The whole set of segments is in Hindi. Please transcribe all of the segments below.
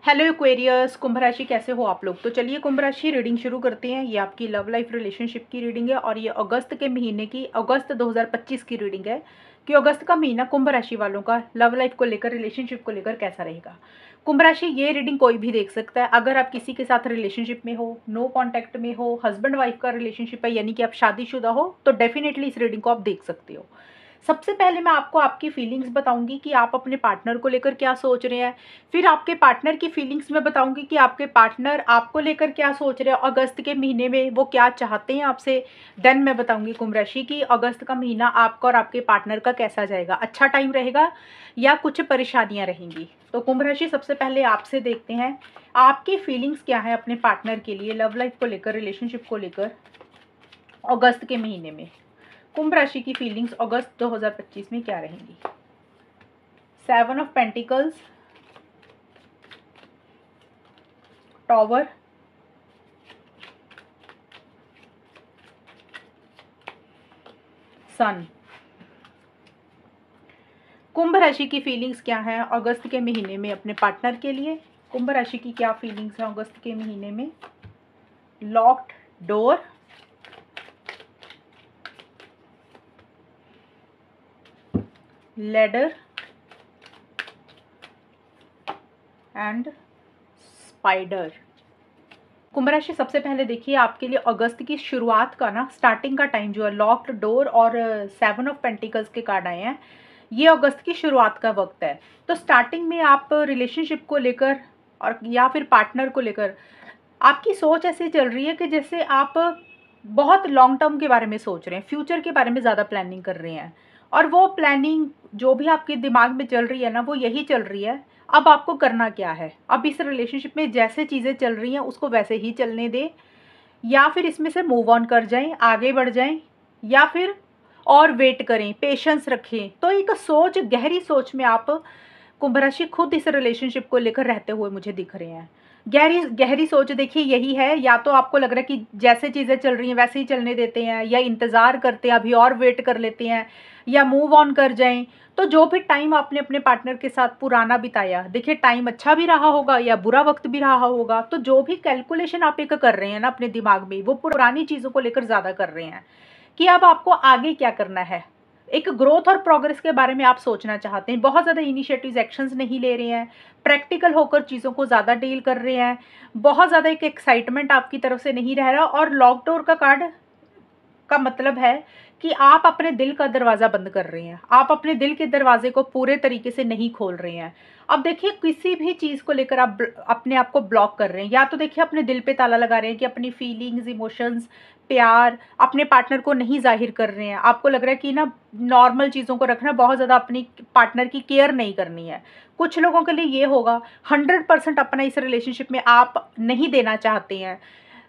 हेलो एक्वेरियस, कुंभ राशि कैसे हो आप लोग। तो चलिए कुंभ राशि रीडिंग शुरू करते हैं। ये आपकी लव लाइफ रिलेशनशिप की रीडिंग है और ये अगस्त के महीने की, अगस्त 2025 की रीडिंग है कि अगस्त का महीना कुंभ राशि वालों का लव लाइफ को लेकर, रिलेशनशिप को लेकर कैसा रहेगा। कुंभ राशि ये रीडिंग कोई भी देख सकता है। अगर आप किसी के साथ रिलेशनशिप में हो, नो कॉन्टैक्ट में हो, हस्बैंड वाइफ का रिलेशनशिप है यानी कि आप शादीशुदा हो, तो डेफिनेटली इस रीडिंग को आप देख सकते हो। सबसे पहले मैं आपको आपकी फीलिंग्स बताऊंगी कि आप अपने पार्टनर को लेकर क्या सोच रहे हैं। फिर आपके पार्टनर की फीलिंग्स में बताऊंगी कि आपके पार्टनर आपको लेकर क्या सोच रहे हैं अगस्त के महीने में, वो क्या चाहते हैं आपसे। देन मैं बताऊंगी कुंभ राशि की अगस्त का महीना आपका और आपके पार्टनर का कैसा जाएगा, अच्छा टाइम रहेगा या कुछ परेशानियां रहेंगी। तो कुंभ राशि सबसे पहले आपसे देखते हैं आपकी फीलिंग्स क्या है अपने पार्टनर के लिए, लव लाइफ को लेकर, रिलेशनशिप को लेकर अगस्त के महीने में। कुंभ राशि की फीलिंग्स अगस्त 2025 में क्या रहेंगी। 7 ऑफ पेंटिकल्स, टॉवर, सन। कुंभ राशि की फीलिंग्स क्या है अगस्त के महीने में अपने पार्टनर के लिए। कुंभ राशि की क्या फीलिंग्स है अगस्त के महीने में। Locked door, ladder and spider. कुंभ राशि सबसे पहले देखिए आपके लिए अगस्त की शुरुआत का ना, स्टार्टिंग का टाइम जो है, लॉक्ड डोर और 7 ऑफ पेंटिकल्स के कार्ड आए हैं। ये अगस्त की शुरुआत का वक्त है। तो स्टार्टिंग में आप रिलेशनशिप को लेकर और या फिर पार्टनर को लेकर आपकी सोच ऐसी चल रही है कि जैसे आप बहुत लॉन्ग टर्म के बारे में सोच रहे हैं, फ्यूचर के बारे में ज़्यादा प्लानिंग कर रहे हैं। और वो प्लानिंग जो भी आपके दिमाग में चल रही है ना, वो यही चल रही है अब आपको करना क्या है। अब इस रिलेशनशिप में जैसे चीज़ें चल रही हैं उसको वैसे ही चलने दें, या फिर इसमें से मूव ऑन कर जाएं, आगे बढ़ जाएं, या फिर और वेट करें, पेशेंस रखें। तो एक सोच, गहरी सोच में आप कुंभ राशि खुद इस रिलेशनशिप को लेकर रहते हुए मुझे दिख रहे हैं। गहरी गहरी सोच देखिए यही है, या तो आपको लग रहा है कि जैसे चीज़ें चल रही हैं वैसे ही चलने देते हैं, या इंतज़ार करते हैं, अभी और वेट कर लेते हैं, या मूव ऑन कर जाएं। तो जो भी टाइम आपने अपने पार्टनर के साथ पुराना बिताया, देखिए टाइम अच्छा भी रहा होगा या बुरा वक्त भी रहा होगा, तो जो भी कैलकुलेशन आप एक कर रहे हैं ना अपने दिमाग में, वो पुरानी चीज़ों को लेकर ज़्यादा कर रहे हैं कि अब आपको आगे क्या करना है। एक ग्रोथ और प्रोग्रेस के बारे में आप सोचना चाहते हैं, बहुत ज़्यादा इनिशिएटिव्स, एक्शंस नहीं ले रहे हैं, प्रैक्टिकल होकर चीज़ों को ज़्यादा डील कर रहे हैं, बहुत ज़्यादा एक एक्साइटमेंट आपकी तरफ से नहीं रह रहा। और लॉक डोर का कार्ड का मतलब है कि आप अपने दिल का दरवाज़ा बंद कर रहे हैं, आप अपने दिल के दरवाजे को पूरे तरीके से नहीं खोल रहे हैं। अब देखिए किसी भी चीज़ को लेकर आप अपने आप को ब्लॉक कर रहे हैं, या तो देखिए अपने दिल पे ताला लगा रहे हैं कि अपनी फीलिंग्स, इमोशंस, प्यार अपने पार्टनर को नहीं जाहिर कर रहे हैं। आपको लग रहा है कि ना नॉर्मल चीज़ों को रखना, बहुत ज़्यादा अपनी पार्टनर की केयर नहीं करनी है। कुछ लोगों के लिए ये होगा 100% अपना इस रिलेशनशिप में आप नहीं देना चाहते हैं,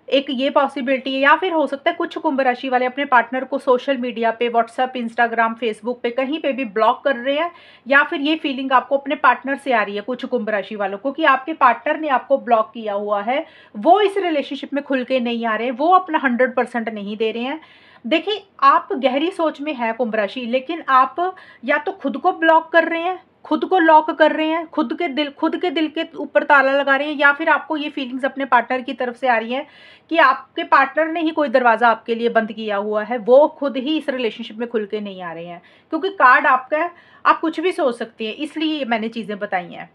एक ये पॉसिबिलिटी है। या फिर हो सकता है कुछ कुंभ राशि वाले अपने पार्टनर को सोशल मीडिया पे, व्हाट्सएप, इंस्टाग्राम, फेसबुक पे, कहीं पे भी ब्लॉक कर रहे हैं, या फिर ये फीलिंग आपको अपने पार्टनर से आ रही है कुछ कुंभ राशि वालों को कि आपके पार्टनर ने आपको ब्लॉक किया हुआ है, वो इस रिलेशनशिप में खुल के नहीं आ रहे, वो अपना 100% नहीं दे रहे हैं। देखिए आप गहरी सोच में है कुंभ राशि, लेकिन आप या तो खुद को ब्लॉक कर रहे हैं, खुद को लॉक कर रहे हैं, खुद के दिल के ऊपर ताला लगा रहे हैं, या फिर आपको ये फीलिंग्स अपने पार्टनर की तरफ से आ रही है कि आपके पार्टनर ने ही कोई दरवाज़ा आपके लिए बंद किया हुआ है, वो खुद ही इस रिलेशनशिप में खुल के नहीं आ रहे हैं। क्योंकि कार्ड आपका है, आप कुछ भी सोच सकती हैं, इसलिए मैंने चीज़ें बताई हैं।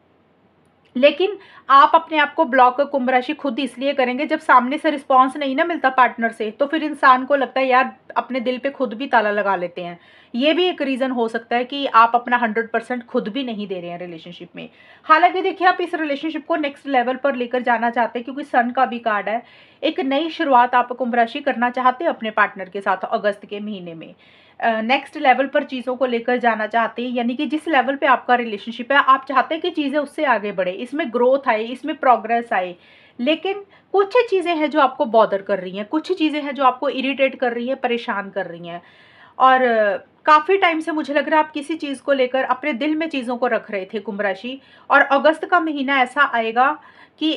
लेकिन आप अपने आप को ब्लॉक कुंभ राशि खुद इसलिए करेंगे जब सामने से रिस्पांस नहीं ना मिलता पार्टनर से, तो फिर इंसान को लगता है यार अपने दिल पे खुद भी ताला लगा लेते हैं। ये भी एक रीज़न हो सकता है कि आप अपना 100% खुद भी नहीं दे रहे हैं रिलेशनशिप में। हालांकि देखिए आप इस रिलेशनशिप को नेक्स्ट लेवल पर लेकर जाना चाहते हैं, क्योंकि सन का भी कार्ड है। एक नई शुरुआत आप कुंभ राशि करना चाहते हैं अपने पार्टनर के साथ अगस्त के महीने में। नेक्स्ट लेवल पर चीज़ों को लेकर जाना चाहते हैं, यानी कि जिस लेवल पे आपका रिलेशनशिप है आप चाहते हैं कि चीज़ें उससे आगे बढ़े, इसमें ग्रोथ आए, इसमें प्रोग्रेस आए। लेकिन कुछ चीज़ें हैं जो आपको बॉदर कर रही हैं, कुछ चीज़ें हैं जो आपको इरिटेट कर रही हैं, परेशान कर रही हैं। और काफ़ी टाइम से मुझे लग रहा है आप किसी चीज़ को लेकर अपने दिल में चीज़ों को रख रहे थे कुंभ राशि। और अगस्त का महीना ऐसा आएगा कि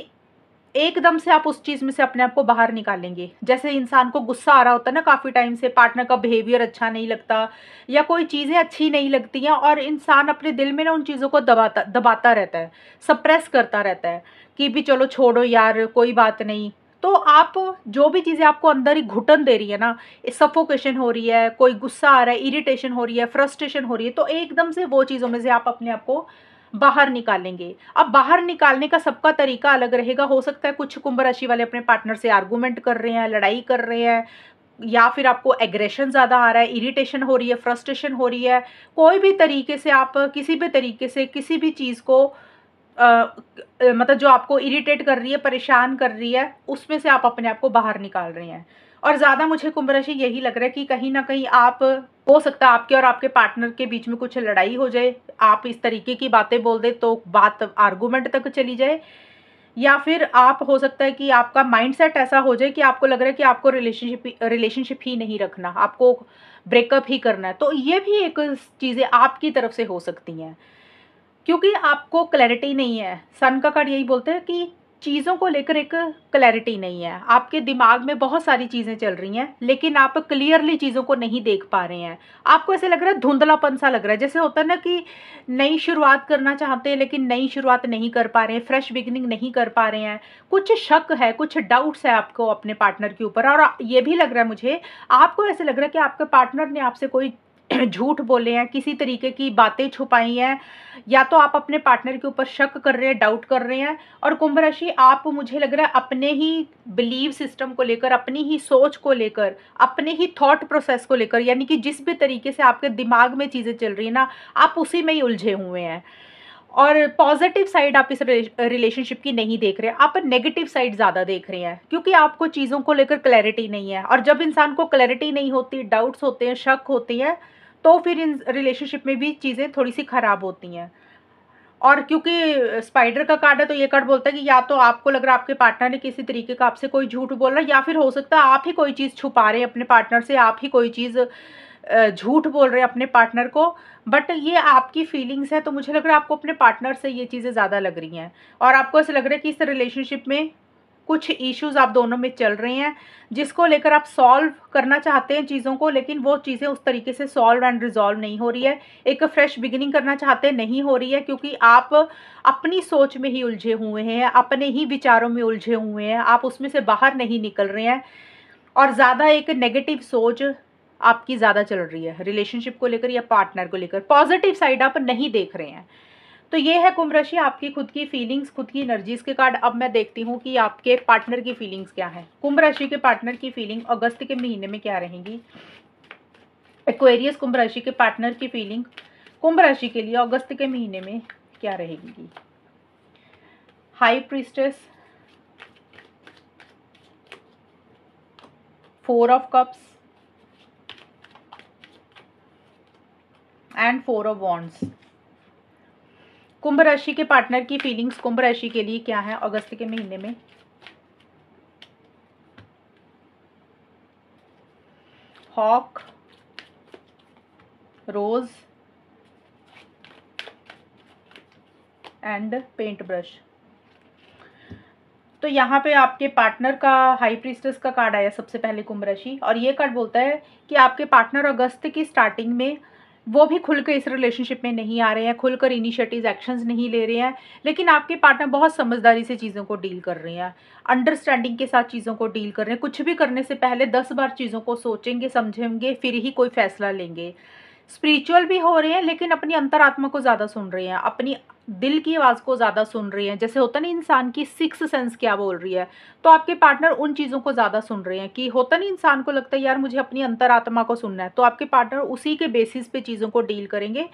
एकदम से आप उस चीज़ में से अपने आप को बाहर निकालेंगे। जैसे इंसान को गुस्सा आ रहा होता है ना काफ़ी टाइम से, पार्टनर का बिहेवियर अच्छा नहीं लगता या कोई चीज़ें अच्छी नहीं लगती हैं, और इंसान अपने दिल में ना उन चीज़ों को दबाता दबाता रहता है, सप्रेस करता रहता है कि भी चलो छोड़ो यार, कोई बात नहीं। तो आप जो भी चीज़ें आपको अंदर ही घुटन दे रही है ना, सफोकेशन हो रही है, कोई गुस्सा आ रहा है, इरिटेशन हो रही है, फ्रस्ट्रेशन हो रही है, तो एकदम से वो चीज़ों में से आप अपने आप को बाहर निकालेंगे। अब बाहर निकालने का सबका तरीका अलग रहेगा। हो सकता है कुछ कुंभ राशि वाले अपने पार्टनर से आर्गुमेंट कर रहे हैं, लड़ाई कर रहे हैं, या फिर आपको एग्रेशन ज़्यादा आ रहा है, इरिटेशन हो रही है, फ्रस्ट्रेशन हो रही है। कोई भी तरीके से आप किसी भी तरीके से किसी भी चीज़ को मतलब जो आपको इरिटेट कर रही है, परेशान कर रही है, उसमें से आप अपने आप को बाहर निकाल रहे हैं। और ज़्यादा मुझे कुंभ राशि यही लग रहा है कि कहीं ना कहीं आप, हो सकता है आपके और आपके पार्टनर के बीच में कुछ लड़ाई हो जाए, आप इस तरीके की बातें बोल दे तो बात आर्गूमेंट तक चली जाए, या फिर आप, हो सकता है कि आपका माइंडसेट ऐसा हो जाए कि आपको लग रहा है कि आपको रिलेशनशिप ही नहीं रखना, आपको ब्रेकअप ही करना है। तो ये भी एक चीज़ें आपकी तरफ से हो सकती हैं, क्योंकि आपको क्लैरिटी नहीं है। सन का कार्ड यही बोलते हैं कि चीज़ों को लेकर एक क्लैरिटी नहीं है, आपके दिमाग में बहुत सारी चीज़ें चल रही हैं, लेकिन आप क्लियरली चीज़ों को नहीं देख पा रहे हैं। आपको ऐसे लग रहा है, धुंधलापन सा लग रहा है, जैसे होता है ना कि नई शुरुआत करना चाहते हैं लेकिन नई शुरुआत नहीं कर पा रहे हैं, फ्रेश बिगिनिंग नहीं कर पा रहे हैं। कुछ शक है, कुछ डाउट्स है आपको अपने पार्टनर के ऊपर, और ये भी लग रहा है मुझे, आपको ऐसे लग रहा है कि आपके पार्टनर ने आपसे कोई झूठ बोले हैं, किसी तरीके की बातें छुपाई हैं, या तो आप अपने पार्टनर के ऊपर शक कर रहे हैं, डाउट कर रहे हैं। और कुंभ राशि, आप, मुझे लग रहा है, अपने ही बिलीव सिस्टम को लेकर, अपनी ही सोच को लेकर, अपने ही थॉट प्रोसेस को लेकर, यानी कि जिस भी तरीके से आपके दिमाग में चीज़ें चल रही है ना, आप उसी में ही उलझे हुए हैं। और पॉजिटिव साइड आप इस रिलेशनशिप की नहीं देख रहे हैं, आप नेगेटिव साइड ज़्यादा देख रहे हैं, क्योंकि आपको चीज़ों को लेकर क्लैरिटी नहीं है। और जब इंसान को क्लैरिटी नहीं होती, डाउट्स होते हैं, शक होती हैं, तो फिर इन रिलेशनशिप में भी चीज़ें थोड़ी सी ख़राब होती हैं। और क्योंकि स्पाइडर का कार्ड है, तो ये कार्ड बोलता है कि या तो आपको लग रहा है आपके पार्टनर ने किसी तरीके का आपसे कोई झूठ बोल रहा है, या फिर हो सकता है आप ही कोई चीज़ छुपा रहे हैं अपने पार्टनर से, आप ही कोई चीज़ झूठ बोल रहे हैं अपने पार्टनर को। बट ये आपकी फीलिंग्स है, तो मुझे लग रहा है आपको अपने पार्टनर से ये चीज़ें ज़्यादा लग रही हैं, और आपको ऐसा लग रहा है कि इस रिलेशनशिप में कुछ इश्यूज आप दोनों में चल रहे हैं, जिसको लेकर आप सॉल्व करना चाहते हैं चीज़ों को, लेकिन वो चीज़ें उस तरीके से सॉल्व एंड रिजॉल्व नहीं हो रही है। एक फ्रेश बिगिनिंग करना चाहते हैं, नहीं हो रही है, क्योंकि आप अपनी सोच में ही उलझे हुए हैं, अपने ही विचारों में उलझे हुए हैं, आप उसमें से बाहर नहीं निकल रहे हैं, और ज़्यादा एक नेगेटिव सोच आपकी ज़्यादा चल रही है रिलेशनशिप को लेकर या पार्टनर को लेकर, पॉजिटिव साइड आप नहीं देख रहे हैं। तो ये है कुंभ राशि, आपकी खुद की फीलिंग्स, खुद की एनर्जीज के कार्ड। अब मैं देखती हूँ कि आपके पार्टनर की फीलिंग्स क्या है। कुंभ राशि के पार्टनर की फीलिंग अगस्त के महीने में क्या रहेंगी। एक्वेरियस कुंभ राशि के पार्टनर की फीलिंग कुंभ राशि के लिए अगस्त के महीने में क्या रहेगी। High priestess, 4 of cups and 4 of wands. कुंभ राशि के पार्टनर की फीलिंग्स कुंभ राशि के लिए क्या है अगस्त के महीने में। Hawk, rose and paintbrush. तो यहाँ पे आपके पार्टनर का हाई प्रीस्टेस का कार्ड आया सबसे पहले कुंभ राशि, और ये कार्ड बोलता है कि आपके पार्टनर अगस्त की स्टार्टिंग में वो भी खुलकर इस रिलेशनशिप में नहीं आ रहे हैं, खुलकर इनिशिएटिव एक्शंस नहीं ले रहे हैं, लेकिन आपके पार्टनर बहुत समझदारी से चीज़ों को डील कर रहे हैं, अंडरस्टैंडिंग के साथ चीज़ों को डील कर रहे हैं। कुछ भी करने से पहले 10 बार चीज़ों को सोचेंगे, समझेंगे, फिर ही कोई फैसला लेंगे। स्पिरिचुअल भी हो रहे हैं, लेकिन अपनी अंतरात्मा को ज़्यादा सुन रहे हैं, अपनी दिल की आवाज़ को ज़्यादा सुन रहे हैं। जैसे होता नहीं इंसान की सिक्स सेंस क्या बोल रही है, तो आपके पार्टनर उन चीज़ों को ज़्यादा सुन रहे हैं। कि होता नहीं इंसान को लगता है यार मुझे अपनी अंतरात्मा को सुनना है, तो आपके पार्टनर उसी के बेसिस पे चीज़ों को डील करेंगे।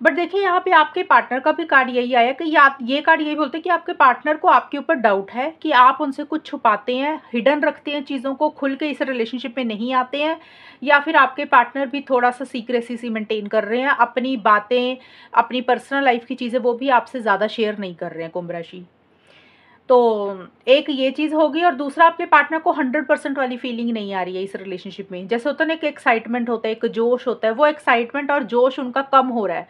बट देखिए यहाँ पे आपके पार्टनर का भी कार्ड यही आया कि ये कार्ड यही बोलते हैं कि आपके पार्टनर को आपके ऊपर डाउट है कि आप उनसे कुछ छुपाते हैं, हिडन रखते हैं चीज़ों को, खुल के इस रिलेशनशिप में नहीं आते हैं, या फिर आपके पार्टनर भी थोड़ा सा सीक्रेसी सी मेंटेन कर रहे हैं, अपनी बातें, अपनी पर्सनल लाइफ की चीज़ें वो भी आपसे ज़्यादा शेयर नहीं कर रहे हैं कुंभ राशि। तो एक ये चीज़ होगी, और दूसरा आपके पार्टनर को 100% वाली फीलिंग नहीं आ रही है इस रिलेशनशिप में। जैसे होता है ना, एक एक्साइटमेंट होता है, एक जोश होता है, वो एक्साइटमेंट और जोश उनका कम हो रहा है।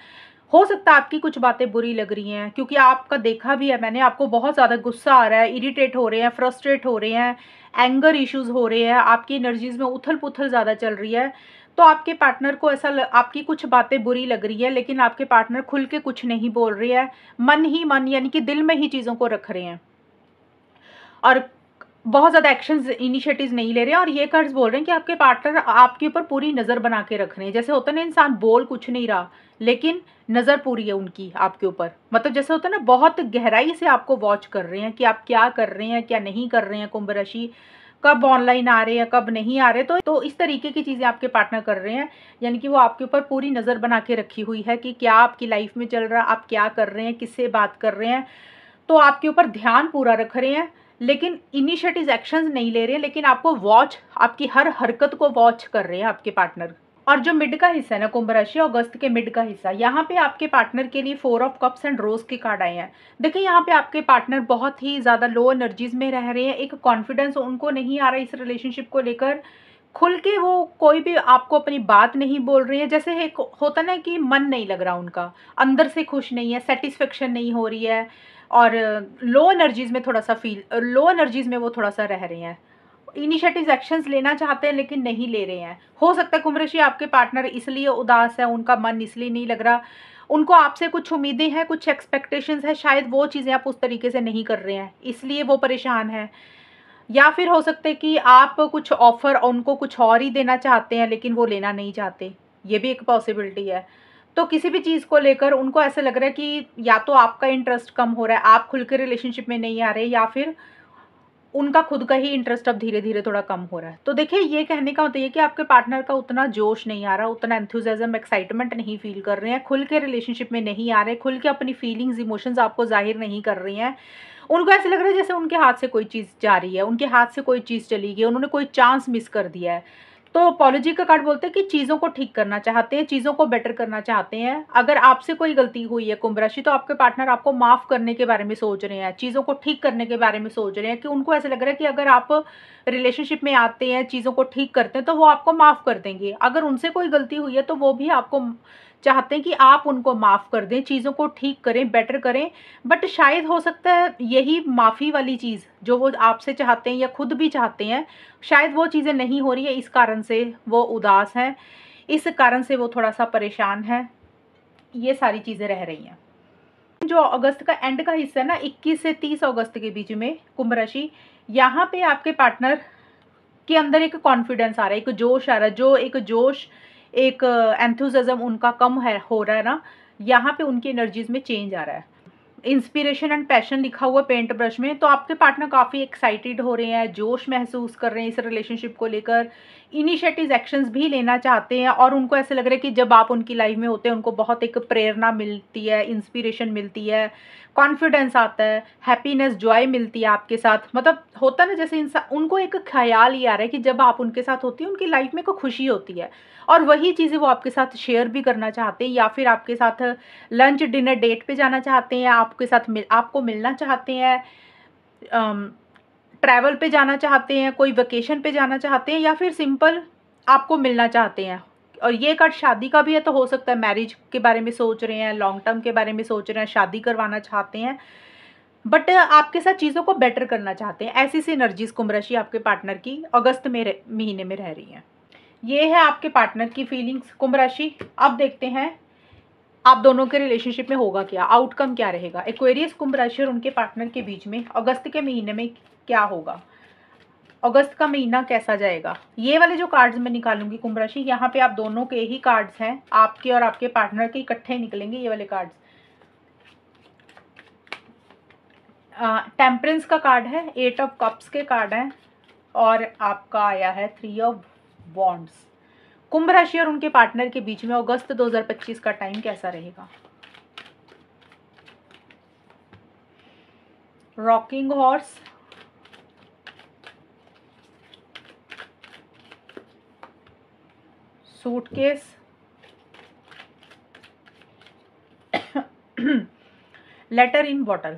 हो सकता है आपकी कुछ बातें बुरी लग रही हैं, क्योंकि आपका देखा भी है मैंने, आपको बहुत ज़्यादा गुस्सा आ रहा है, इरिटेट हो रहे हैं, फ्रस्ट्रेट हो रहे हैं, एंगर इश्यूज हो रहे हैं, आपकी एनर्जीज में उथल पुथल ज़्यादा चल रही है। तो आपके पार्टनर को ऐसा आपकी कुछ बातें बुरी लग रही है, लेकिन आपके पार्टनर खुल के कुछ नहीं बोल रही है, मन ही मन यानी कि दिल में ही चीज़ों को रख रहे हैं और बहुत ज़्यादा एक्शंस इनिशिएटिव्स नहीं ले रहे हैं। और ये कार्ड्स बोल रहे हैं कि आपके पार्टनर आपके ऊपर पूरी नज़र बना के रख रहे हैं। जैसे होता है ना, इंसान बोल कुछ नहीं रहा लेकिन नज़र पूरी है उनकी आपके ऊपर, मतलब जैसे होता है ना, बहुत गहराई से आपको वॉच कर रहे हैं कि आप क्या कर रहे हैं, क्या नहीं कर रहे हैं। कुंभ राशि कब ऑनलाइन आ रहे हैं, कब नहीं आ रहे, तो इस तरीके की चीज़ें आपके पार्टनर कर रहे हैं। यानी कि वो आपके ऊपर पूरी नज़र बना के रखी हुई है कि क्या आपकी लाइफ में चल रहा है, आप क्या कर रहे हैं, किससे बात कर रहे हैं। तो आपके ऊपर ध्यान पूरा रख रहे हैं, लेकिन इनिशिएटिव एक्शंस नहीं ले रहे हैं, लेकिन आपको वॉच, आपकी हर हरकत को वॉच कर रहे हैं आपके पार्टनर। और जो मिड का हिस्सा है ना कुंभ राशि, अगस्त के मिड का हिस्सा, यहाँ पे आपके पार्टनर के लिए 4 ऑफ कप्स एंड रोज के कार्ड आए हैं। देखिए यहाँ पे आपके पार्टनर बहुत ही ज़्यादा लो एनर्जीज में रह रहे हैं, एक कॉन्फिडेंस उनको नहीं आ रहा इस रिलेशनशिप को लेकर, खुल के वो कोई भी आपको अपनी बात नहीं बोल रही है। जैसे एक होता ना कि मन नहीं लग रहा उनका, अंदर से खुश नहीं है, सेटिस्फेक्शन नहीं हो रही है, और लो एनर्जीज में थोड़ा सा लो एनर्जीज में वो थोड़ा सा रह रहे हैं। इनिशिएटिव एक्शंस लेना चाहते हैं लेकिन नहीं ले रहे हैं। हो सकता है कुंभ राशि आपके पार्टनर इसलिए उदास है, उनका मन इसलिए नहीं लग रहा, उनको आपसे कुछ उम्मीदें हैं, कुछ एक्सपेक्टेशंस है, शायद वो चीज़ें आप उस तरीके से नहीं कर रहे हैं, इसलिए वो परेशान है। या फिर हो सकता है कि आप कुछ ऑफर उनको कुछ और ही देना चाहते हैं लेकिन वो लेना नहीं चाहते, ये भी एक पॉसिबिलिटी है। तो किसी भी चीज़ को लेकर उनको ऐसा लग रहा है कि या तो आपका इंटरेस्ट कम हो रहा है, आप खुल के रिलेशनशिप में नहीं आ रहे, या फिर उनका खुद का ही इंटरेस्ट अब धीरे धीरे थोड़ा कम हो रहा है। तो देखिए ये कहने का होता है कि आपके पार्टनर का उतना जोश नहीं आ रहा, उतना एंथुसियाज्म, एक्साइटमेंट नहीं फील कर रहे हैं, खुल के रिलेशनशिप में नहीं आ रहे, खुल के अपनी फीलिंग्स, इमोशंस आपको जाहिर नहीं कर रही हैं। उनको ऐसे लग रहा है जैसे उनके हाथ से कोई चीज़ जा रही है, उनके हाथ से कोई चीज़ चली गई, उन्होंने कोई चांस मिस कर दिया है। तो अपॉलॉजी का कार्ड बोलते हैं कि चीज़ों को ठीक करना चाहते हैं, चीज़ों को बेटर करना चाहते हैं। अगर आपसे कोई गलती हुई है कुंभ राशि, तो आपके पार्टनर आपको माफ़ करने के बारे में सोच रहे हैं, चीज़ों को ठीक करने के बारे में सोच रहे हैं, कि उनको ऐसा लग रहा है कि अगर आप रिलेशनशिप में आते हैं, चीज़ों को ठीक करते हैं, तो वो आपको माफ़ कर देंगे। अगर उनसे कोई गलती हुई है तो वो भी आपको चाहते हैं कि आप उनको माफ़ कर दें, चीज़ों को ठीक करें, बेटर करें। बट शायद हो सकता है यही माफ़ी वाली चीज़ जो वो आपसे चाहते हैं या खुद भी चाहते हैं, शायद वो चीज़ें नहीं हो रही है, इस कारण से वो उदास हैं, इस कारण से वो थोड़ा सा परेशान है, ये सारी चीज़ें रह रही हैं। जो अगस्त का एंड का हिस्सा है ना, 21 से 30 अगस्त के बीच में कुंभ राशि, यहाँ पे आपके पार्टनर के अंदर एक कॉन्फिडेंस आ रहा है, एक जोश आ रहा है, जो एक जोश, एक एंथुसियाज्म उनका कम है, हो रहा है ना, यहाँ पे उनकी एनर्जीज में चेंज आ रहा है। इंस्पिरेशन एंड पैशन लिखा हुआ पेंट ब्रश में, तो आपके पार्टनर काफ़ी एक्साइटेड हो रहे हैं, जोश महसूस कर रहे हैं इस रिलेशनशिप को लेकर, इनिशिएटिव एक्शंस भी लेना चाहते हैं, और उनको ऐसे लग रहा है कि जब आप उनकी लाइफ में होते हैं उनको बहुत एक प्रेरणा मिलती है, इंस्पिरेशन मिलती है, कॉन्फिडेंस आता है, हैप्पीनेस, जॉय मिलती है आपके साथ। मतलब होता है ना, जैसे इंसान, उनको एक ख्याल ही आ रहा है कि जब आप उनके साथ होती है उनकी लाइफ में कोई खुशी होती है, और वही चीज़ें वो आपके साथ शेयर भी करना चाहते हैं, या फिर आपके साथ लंच डिनर डेट पे जाना चाहते हैं, आपके साथ आपको मिलना चाहते हैं, ट्रैवल पे जाना चाहते हैं, कोई वेकेशन पे जाना चाहते हैं, या फिर सिंपल आपको मिलना चाहते हैं। और ये कार्ड शादी का भी है, तो हो सकता है मैरिज के बारे में सोच रहे हैं, लॉन्ग टर्म के बारे में सोच रहे हैं, शादी करवाना चाहते हैं, बट आपके साथ चीज़ों को बेटर करना चाहते हैं। ऐसी सी एनर्जीज कुंभ राशि आपके पार्टनर की अगस्त में महीने में रह रही हैं। ये है आपके पार्टनर की फीलिंग्स कुंभ राशि। अब देखते हैं आप दोनों के रिलेशनशिप में होगा क्या, आउटकम क्या रहेगा। एक्वेरियस कुंभ राशि और उनके पार्टनर के बीच में अगस्त के महीने में क्या होगा, अगस्त का महीना कैसा जाएगा। ये वाले जो कार्ड्स मैं निकालूंगी कुंभ राशि, यहाँ पे आप दोनों के ही कार्ड्स हैं, आपके और आपके पार्टनर के इकट्ठे निकलेंगे ये वाले कार्ड्स। टेम्परेंस का कार्ड है, 8 ऑफ कप्स के कार्ड हैं, और आपका आया है 3 ऑफ वॉन्ड्स। कुंभ राशि और उनके पार्टनर के बीच में अगस्त 2025 का टाइम कैसा रहेगा। Rocking horse, suitcase, letter in bottle.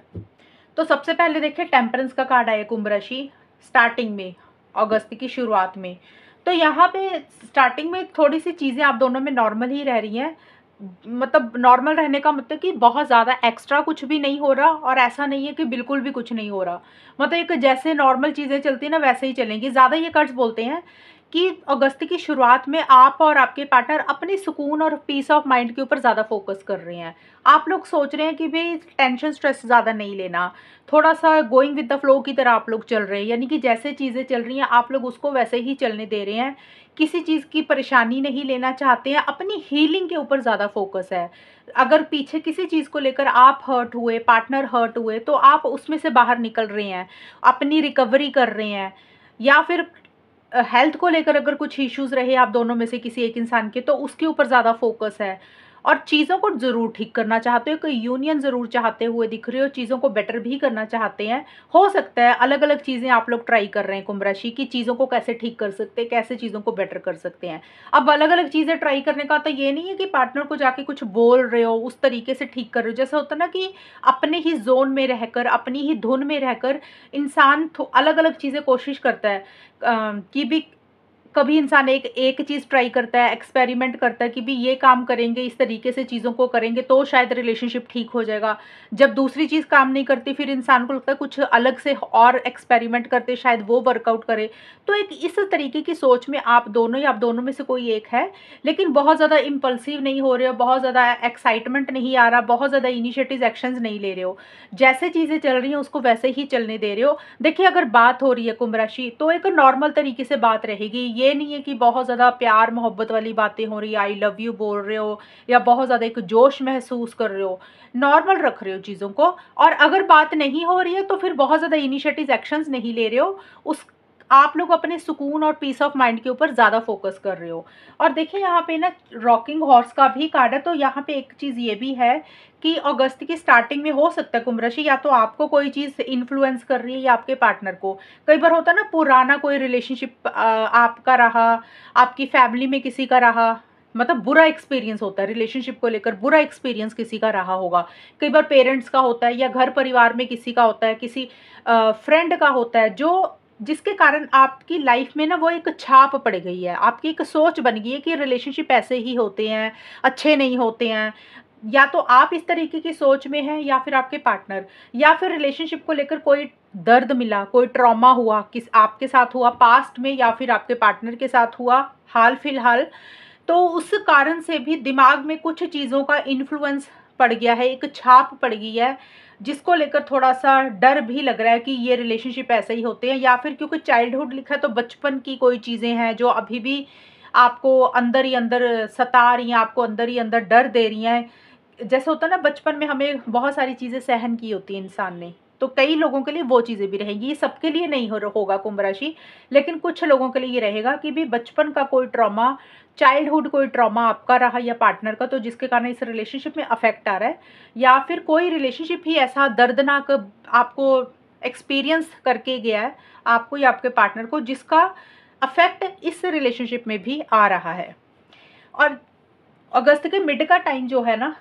तो सबसे पहले देखिए टेम्परेंस का कार्ड आया कुंभ राशि स्टार्टिंग में, अगस्त की शुरुआत में। तो यहाँ पे स्टार्टिंग में थोड़ी सी चीज़ें आप दोनों में नॉर्मल ही रह रही हैं, मतलब नॉर्मल रहने का मतलब कि बहुत ज़्यादा एक्स्ट्रा कुछ भी नहीं हो रहा और ऐसा नहीं है कि बिल्कुल भी कुछ नहीं हो रहा। मतलब एक जैसे नॉर्मल चीज़ें चलती हैं ना वैसे ही चलेंगी। ज़्यादा ये कर्ट्स बोलते हैं कि अगस्त की शुरुआत में आप और आपके पार्टनर अपने सुकून और पीस ऑफ माइंड के ऊपर ज़्यादा फोकस कर रहे हैं। आप लोग सोच रहे हैं कि भई टेंशन स्ट्रेस ज़्यादा नहीं लेना, थोड़ा-सा गोइंग विद द फ्लो की तरह आप लोग चल रहे हैं। यानी कि जैसे चीज़ें चल रही हैं आप लोग उसको वैसे ही चलने दे रहे हैं। किसी चीज़ की परेशानी नहीं लेना चाहते हैं, अपनी हीलिंग के ऊपर ज़्यादा फ़ोकस है। अगर पीछे किसी चीज़ को लेकर आप हर्ट हुए, पार्टनर हर्ट हुए, तो आप उसमें से बाहर निकल रहे हैं, अपनी रिकवरी कर रहे हैं। या फिर हेल्थ को लेकर अगर कुछ इश्यूज़ रहे आप दोनों में से किसी एक इंसान के, तो उसके ऊपर ज़्यादा फ़ोकस है। और चीज़ों को ज़रूर ठीक करना चाहते हो, कोई यूनियन ज़रूर चाहते हुए दिख रहे हो, चीज़ों को बेटर भी करना चाहते हैं। हो सकता है अलग-अलग चीज़ें आप लोग ट्राई कर रहे हैं कुंभ राशि की, चीज़ों को कैसे ठीक कर सकते हैं, कैसे चीज़ों को बेटर कर सकते हैं। अब अलग-अलग चीज़ें ट्राई करने का तो ये नहीं है कि पार्टनर को जाके कुछ बोल रहे हो, उस तरीके से ठीक कर रहे हो। जैसे होता है ना कि अपने ही ज़ोन में रहकर, अपनी ही धुन में रहकर इंसान थो अलग-अलग चीज़ें कोशिश करता है कि भी कभी इंसान एक एक चीज़ ट्राई करता है, एक्सपेरिमेंट करता है कि भी ये काम करेंगे, इस तरीके से चीज़ों को करेंगे तो शायद रिलेशनशिप ठीक हो जाएगा। जब दूसरी चीज़ काम नहीं करती फिर इंसान को लगता है कुछ अलग से और एक्सपेरिमेंट करते शायद वो वर्कआउट करे। तो एक इस तरीके की सोच में आप दोनों या आप दोनों में से कोई एक है, लेकिन बहुत ज़्यादा इम्पल्सिव नहीं हो रहे हो, बहुत ज़्यादा एक्साइटमेंट नहीं आ रहा, बहुत ज़्यादा इनिशिएटिव एक्शंस नहीं ले रहे हो। जैसे चीज़ें चल रही हैं उसको वैसे ही चलने दे रहे हो। देखिए अगर बात हो रही है कुंभ राशि तो एक नॉर्मल तरीके से बात रहेगी। ये नहीं है कि बहुत ज़्यादा प्यार मोहब्बत वाली बातें हो रही है, आई लव यू बोल रहे हो या बहुत ज़्यादा एक जोश महसूस कर रहे हो। नॉर्मल रख रहे हो चीज़ों को। और अगर बात नहीं हो रही है तो फिर बहुत ज़्यादा इनिशिएटिव एक्शंस नहीं ले रहे हो। उस आप लोग अपने सुकून और पीस ऑफ माइंड के ऊपर ज़्यादा फोकस कर रहे हो। और देखिए यहाँ पे ना रॉकिंग हॉर्स का भी कार्ड है, तो यहाँ पे एक चीज़ ये भी है कि अगस्त की स्टार्टिंग में हो सकता है कुंभ राशि या तो आपको कोई चीज़ इन्फ्लुएंस कर रही है या आपके पार्टनर को। कई बार होता है ना पुराना कोई रिलेशनशिप आपका रहा, आपकी फैमिली में किसी का रहा, मतलब बुरा एक्सपीरियंस होता है रिलेशनशिप को लेकर, बुरा एक्सपीरियंस किसी का रहा होगा। कई बार पेरेंट्स का होता है या घर परिवार में किसी का होता है, किसी फ्रेंड का होता है, जो जिसके कारण आपकी लाइफ में ना वो एक छाप पड़ गई है, आपकी एक सोच बन गई है कि रिलेशनशिप ऐसे ही होते हैं, अच्छे नहीं होते हैं। या तो आप इस तरीके की सोच में हैं या फिर आपके पार्टनर, या फिर रिलेशनशिप को लेकर कोई दर्द मिला, कोई ट्रॉमा हुआ, किस आपके साथ हुआ पास्ट में या फिर आपके पार्टनर के साथ हुआ हाल फिलहाल, तो उस कारण से भी दिमाग में कुछ चीज़ों का इन्फ्लुएंस पड़ गया है, एक छाप पड़ गई है, जिसको लेकर थोड़ा-सा डर भी लग रहा है कि ये रिलेशनशिप ऐसे ही होते हैं। या फिर क्योंकि चाइल्डहुड लिखा है तो बचपन की कोई चीज़ें हैं जो अभी भी आपको अंदर ही अंदर सता रही हैं, आपको अंदर ही अंदर डर दे रही हैं। जैसे होता है ना बचपन में हमें बहुत सारी चीज़ें सहन की होती हैं इंसान ने, तो कई लोगों के लिए वो चीज़ें भी रहेंगी। ये सबके लिए नहीं होगा कुंभ राशि, लेकिन कुछ लोगों के लिए ये रहेगा कि भी बचपन का कोई ट्रॉमा, चाइल्डहुड कोई ट्रॉमा आपका रहा या पार्टनर का, तो जिसके कारण इस रिलेशनशिप में अफेक्ट आ रहा है। या फिर कोई रिलेशनशिप ही ऐसा दर्दनाक आपको एक्सपीरियंस करके गया है, आपको या आपके पार्टनर को, जिसका अफेक्ट इस रिलेशनशिप में भी आ रहा है। और अगस्त के मिड का टाइम जो है ना,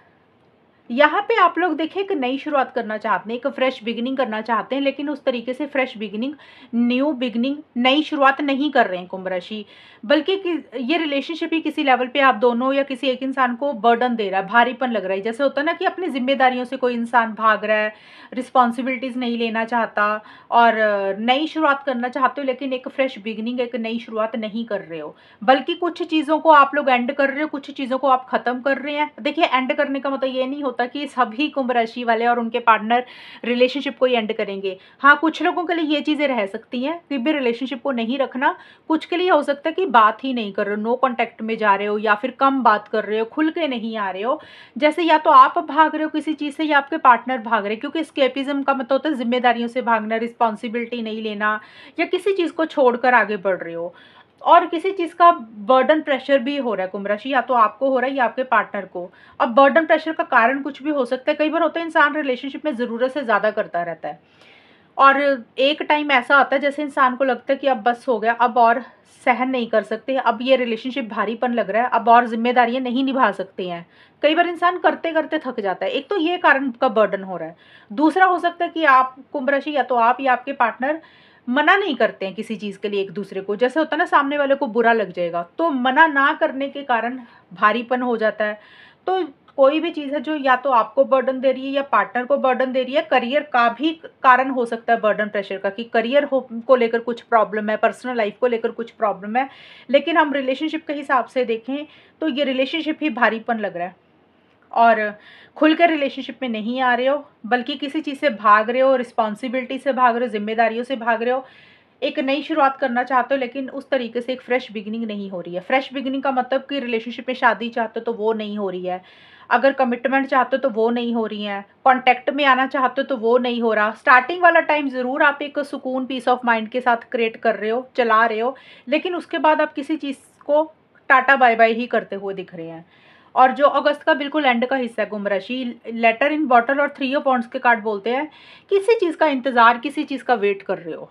यहाँ पे आप लोग देखिए एक नई शुरुआत करना चाहते हैं, एक फ्रेश बिगिनिंग करना चाहते हैं, लेकिन उस तरीके से फ्रेश बिगिनिंग, न्यू बिगिनिंग, नई शुरुआत नहीं कर रहे हैं कुंभ राशि, बल्कि ये रिलेशनशिप ही किसी लेवल पे आप दोनों या किसी एक इंसान को बर्डन दे रहा है, भारीपन लग रहा है। जैसे होता है ना कि अपनी जिम्मेदारियों से कोई इंसान भाग रहा है, रिस्पॉन्सिबिलिटीज़ नहीं लेना चाहता और नई शुरुआत करना चाहते हो, लेकिन एक फ्रेश बिगिनिंग, एक नई शुरुआत नहीं कर रहे हो, बल्कि कुछ चीज़ों को आप लोग एंड कर रहे हो, कुछ चीज़ों को आप ख़त्म कर रहे हैं। देखिए एंड करने का मतलब ये नहीं होता कि सभी कुंभ राशि वाले और उनके पार्टनर रिलेशनशिप को ही एंड करेंगे। हाँ, कुछ लोगों के लिए ये चीज़ें रह सकती हैं कि भी रिलेशनशिप को नहीं रखना। कुछ के लिए हो सकता है कि बात ही नहीं कर रहे हो, नो कॉन्टैक्ट में जा रहे हो या फिर कम बात कर रहे हो, खुल के नहीं आ रहे हो। जैसे या तो आप भाग रहे हो किसी चीज़ से या आपके पार्टनर भाग रहे हैं, क्योंकि एस्केपिज़्म का मतलब होता है जिम्मेदारियों से भागना, रिस्पॉन्सिबिलिटी नहीं लेना, या किसी चीज़ को छोड़कर आगे बढ़ रहे हो। और किसी चीज़ का बर्डन प्रेशर भी हो रहा है कुंभ राशि, या तो आपको हो रहा है या आपके पार्टनर को। अब बर्डन प्रेशर का कारण कुछ भी हो सकता है। कई बार होता है इंसान रिलेशनशिप में ज़रूरत से ज़्यादा करता रहता है, और एक टाइम ऐसा आता है जैसे इंसान को लगता है कि अब बस हो गया, अब और सहन नहीं कर सकते, अब ये रिलेशनशिप भारीपन लग रहा है, अब और जिम्मेदारियां नहीं निभा सकते हैं। कई बार इंसान करते करते थक जाता है। एक तो ये कारण का बर्डन हो रहा है। दूसरा हो सकता है कि आप कुंभ राशि या तो आप या आपके पार्टनर मना नहीं करते हैं किसी चीज़ के लिए एक दूसरे को। जैसे होता है ना सामने वाले को बुरा लग जाएगा, तो मना ना करने के कारण भारीपन हो जाता है। तो कोई भी चीज़ है जो या तो आपको बर्डन दे रही है या पार्टनर को बर्डन दे रही है, करियर का भी कारण हो सकता है बर्डन प्रेशर का, कि करियर हो को लेकर कुछ प्रॉब्लम है, पर्सनल लाइफ को लेकर कुछ प्रॉब्लम है। लेकिन हम रिलेशनशिप के हिसाब से देखें तो ये रिलेशनशिप ही भारीपन लग रहा है, और खुल कर रिलेशनशिप में नहीं आ रहे हो, बल्कि किसी चीज़ से भाग रहे हो, रिस्पॉन्सिबिलिटी से भाग रहे हो, जिम्मेदारियों से भाग रहे हो। एक नई शुरुआत करना चाहते हो, लेकिन उस तरीके से एक फ्रेश बिगिनिंग नहीं हो रही है। फ्रेश बिगिनिंग का मतलब कि रिलेशनशिप में शादी चाहते हो तो वो नहीं हो रही है, अगर कमिटमेंट चाहते हो तो वो नहीं हो रही है, कॉन्टैक्ट में आना चाहते हो तो वो नहीं हो रहा। स्टार्टिंग वाला टाइम ज़रूर आप एक सुकून, पीस ऑफ माइंड के साथ क्रिएट कर रहे हो, चला रहे हो, लेकिन उसके बाद आप किसी चीज़ को टाटा बाय बाय ही करते हुए दिख रहे हैं। और जो अगस्त का बिल्कुल एंड का हिस्सा है कुंभ राशि, लेटर इन बॉटल और 3 ऑफ वांड्स के कार्ड बोलते हैं किसी चीज़ का इंतज़ार, किसी चीज़ का वेट कर रहे हो,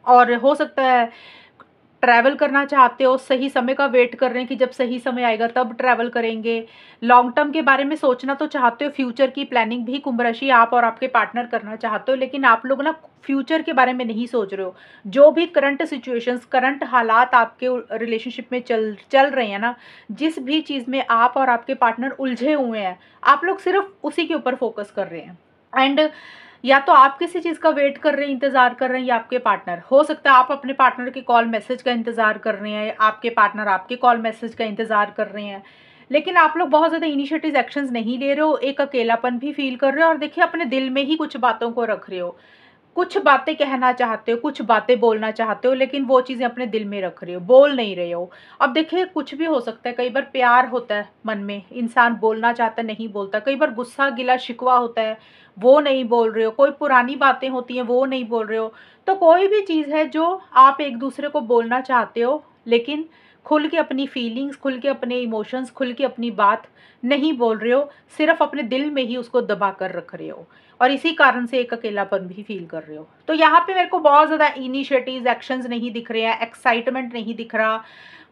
और हो सकता है ट्रैवल करना चाहते हो, सही समय का वेट कर रहे हैं कि जब सही समय आएगा तब ट्रैवल करेंगे। लॉन्ग टर्म के बारे में सोचना तो चाहते हो, फ्यूचर की प्लानिंग भी कुंभ राशि आप और आपके पार्टनर करना चाहते हो, लेकिन आप लोग ना फ्यूचर के बारे में नहीं सोच रहे हो। जो भी करंट सिचुएशंस, करंट हालात आपके रिलेशनशिप में चल चल रहे हैं ना, जिस भी चीज़ में आप और आपके पार्टनर उलझे हुए हैं, आप लोग सिर्फ उसी के ऊपर फोकस कर रहे हैं। एंड या तो आप किसी चीज़ का वेट कर रहे हैं, इंतज़ार कर रहे हैं, या आपके पार्टनर, हो सकता है आप अपने पार्टनर के कॉल मैसेज का इंतज़ार कर रहे हैं, आपके पार्टनर आपके कॉल मैसेज का इंतज़ार कर रहे हैं, लेकिन आप लोग बहुत ज़्यादा इनिशिएटिव एक्शंस नहीं ले रहे हो, एक अकेलापन भी फील कर रहे हो, और देखिए अपने दिल में ही कुछ बातों को रख रहे हो, कुछ बातें कहना चाहते हो, कुछ बातें बोलना चाहते हो, लेकिन वो चीज़ें अपने दिल में रख रहे हो, बोल नहीं रहे हो। अब देखिए कुछ भी हो सकता है, कई बार प्यार होता है मन में, इंसान बोलना चाहता है नहीं बोलता, कई बार गुस्सा गिला शिकवा होता है, वो नहीं बोल रहे हो, कोई पुरानी बातें होती हैं वो नहीं बोल रहे हो। तो कोई भी चीज़ है जो आप एक दूसरे को बोलना चाहते हो, लेकिन खुल के अपनी फीलिंग्स, खुल के अपने इमोशंस, खुल के अपनी बात नहीं बोल रहे हो, सिर्फ अपने दिल में ही उसको दबा कर रख रहे हो, और इसी कारण से एक अकेलापन भी फील कर रहे हो। तो यहाँ पे मेरे को बहुत ज़्यादा इनिशिएटिव्स, एक्शंस नहीं दिख रहे हैं, एक्साइटमेंट नहीं दिख रहा,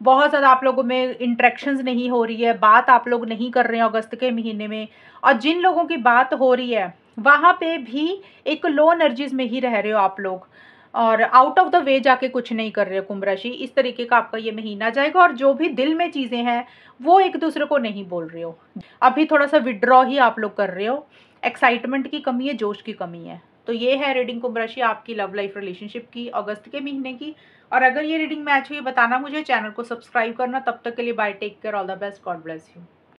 बहुत ज़्यादा आप लोगों में इंटरेक्शंस नहीं हो रही है, बात आप लोग नहीं कर रहे हैं अगस्त के महीने में, और जिन लोगों की बात हो रही है वहाँ पे भी एक लो एनर्जीज में ही रह रहे हो आप लोग, और आउट ऑफ द वे जाके कुछ नहीं कर रहे हो कुंभ राशि। इस तरीके का आपका ये महीना जाएगा, और जो भी दिल में चीज़ें हैं वो एक दूसरे को नहीं बोल रहे हो, अभी थोड़ा सा विड्रॉ ही आप लोग कर रहे हो, एक्साइटमेंट की कमी है, जोश की कमी है। तो ये है रीडिंग कुंभ राशि आपकी लव लाइफ रिलेशनशिप की अगस्त के महीने की। और अगर ये रीडिंग मैच हुई बताना मुझे, चैनल को सब्सक्राइब करना। तब तक के लिए bye, take care, all the best, God bless you.